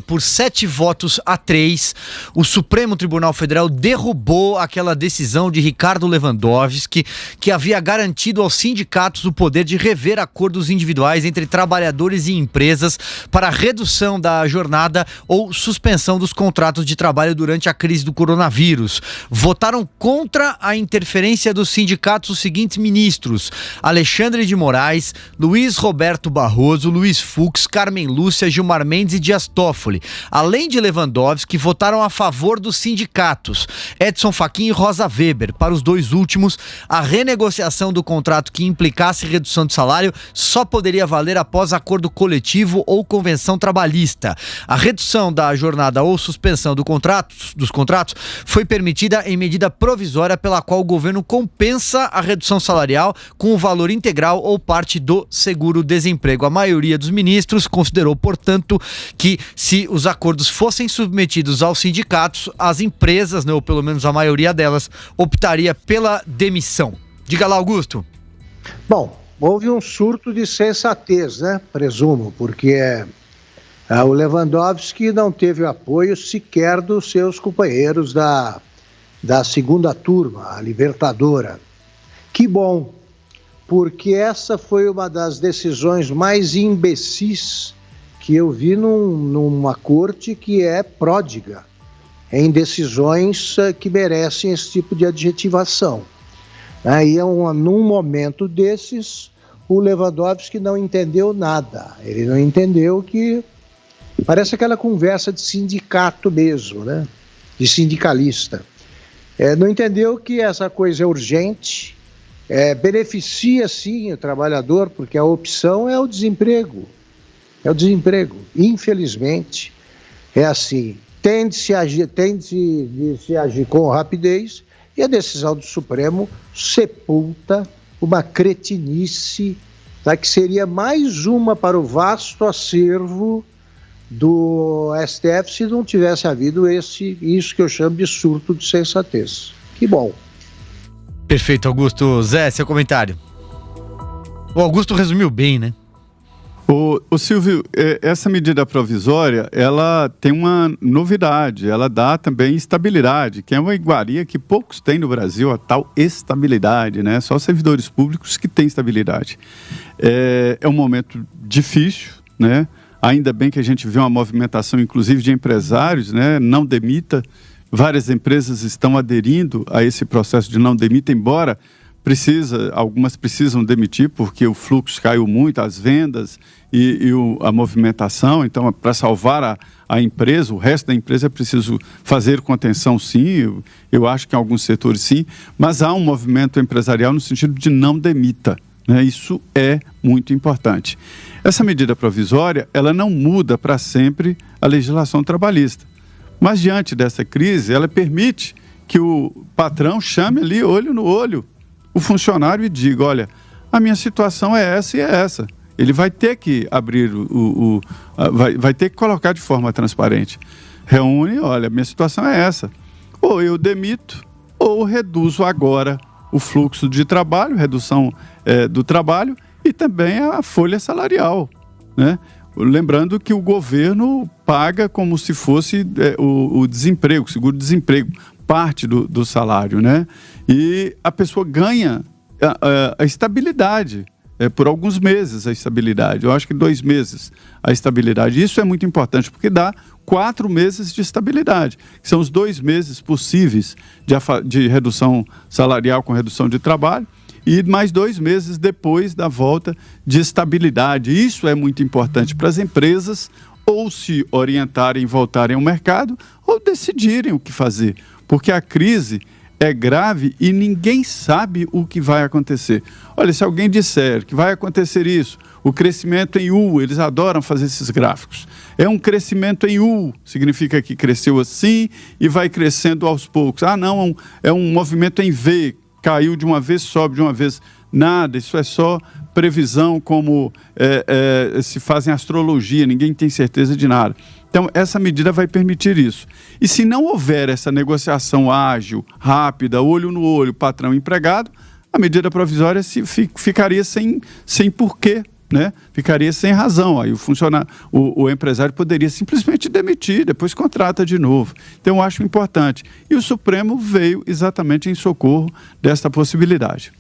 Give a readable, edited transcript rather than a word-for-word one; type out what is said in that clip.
Por 7 votos a 3, o Supremo Tribunal Federal derrubou aquela decisão de Ricardo Lewandowski, que havia garantido aos sindicatos o poder de rever acordos individuais entre trabalhadores e empresas para redução da jornada ou suspensão dos contratos de trabalho durante a crise do coronavírus. Votaram contra a interferência dos sindicatos os seguintes ministros: Alexandre de Moraes, Luiz Roberto Barroso, Luiz Fux, Carmen Lúcia, Gilmar Mendes e Dias Toffoli. Além de Lewandowski, votaram a favor dos sindicatos Edson Fachin e Rosa Weber. Para os dois últimos, a renegociação do contrato que implicasse redução de salário só poderia valer após acordo coletivo ou convenção trabalhista. A redução da jornada ou suspensão dos contratos foi permitida em medida provisória pela qual o governo compensa a redução salarial com o valor integral ou parte do seguro-desemprego. A maioria dos ministros considerou, portanto, que se os acordos fossem submetidos aos sindicatos, as empresas, ou pelo menos a maioria delas, optaria pela demissão. Diga lá, Augusto. Bom, houve um surto de sensatez, né? Presumo, porque o Lewandowski não teve apoio sequer dos seus companheiros da segunda turma, a Libertadora. Que bom, porque essa foi uma das decisões mais imbecis que eu vi numa corte que é pródiga em decisões que merecem esse tipo de adjetivação. Aí, num momento desses, o Lewandowski não entendeu nada. Ele não entendeu que... Parece aquela conversa de sindicato mesmo, né? De sindicalista. Não entendeu que essa coisa é urgente, beneficia sim o trabalhador, porque a opção é o desemprego. É o desemprego. Infelizmente, é assim. Tende-se a agir com rapidez e a decisão do Supremo sepulta uma cretinice, tá, que seria mais uma para o vasto acervo do STF se não tivesse havido isso que eu chamo de surto de sensatez. Que bom. Perfeito, Augusto. Zé, seu comentário. O Augusto resumiu bem, né? O Silvio, essa medida provisória, ela tem uma novidade, ela dá também estabilidade, que é uma iguaria que poucos têm no Brasil, a tal estabilidade, né? Só servidores públicos que têm estabilidade. É um momento difícil, né? Ainda bem que a gente vê uma movimentação, inclusive, de empresários, né? Não demita. Várias empresas estão aderindo a esse processo de não demita, embora algumas precisam demitir porque o fluxo caiu muito, as vendas e a movimentação. Então, para salvar a empresa, o resto da empresa é preciso fazer contenção, sim. Eu acho que em alguns setores sim, mas há um movimento empresarial no sentido de não demita, né? Isso é muito importante. Essa medida provisória, ela não muda para sempre a legislação trabalhista, mas diante dessa crise, ela permite que o patrão chame ali olho no olho o funcionário e diga: olha, a minha situação é essa e é essa. Ele vai ter que abrir vai ter que colocar de forma transparente. Reúne, olha, minha situação é essa. Ou eu demito, ou reduzo agora o fluxo de trabalho, redução do trabalho e também a folha salarial, né? Lembrando que o governo paga como se fosse o desemprego, seguro-desemprego, parte do salário, né? E a pessoa ganha a estabilidade, por alguns meses a estabilidade. Eu acho que 2 meses a estabilidade. Isso é muito importante, porque dá 4 meses de estabilidade, que são os 2 meses possíveis de redução salarial com redução de trabalho, e mais 2 meses depois da volta de estabilidade. Isso é muito importante para as empresas ou se orientarem, voltarem ao mercado, ou decidirem o que fazer, porque a crise é grave e ninguém sabe o que vai acontecer. Olha, se alguém disser que vai acontecer isso, o crescimento em U, eles adoram fazer esses gráficos, é um crescimento em U, significa que cresceu assim e vai crescendo aos poucos. Ah, não, é um movimento em V, caiu de uma vez, sobe de uma vez. Nada, isso é só previsão, como se faz em astrologia, ninguém tem certeza de nada. Então, essa medida vai permitir isso. E se não houver essa negociação ágil, rápida, olho no olho, patrão e empregado, a medida provisória ficaria sem porquê, né, ficaria sem razão. Aí o empresário poderia simplesmente demitir, depois contrata de novo. Então, eu acho importante. E o Supremo veio exatamente em socorro desta possibilidade.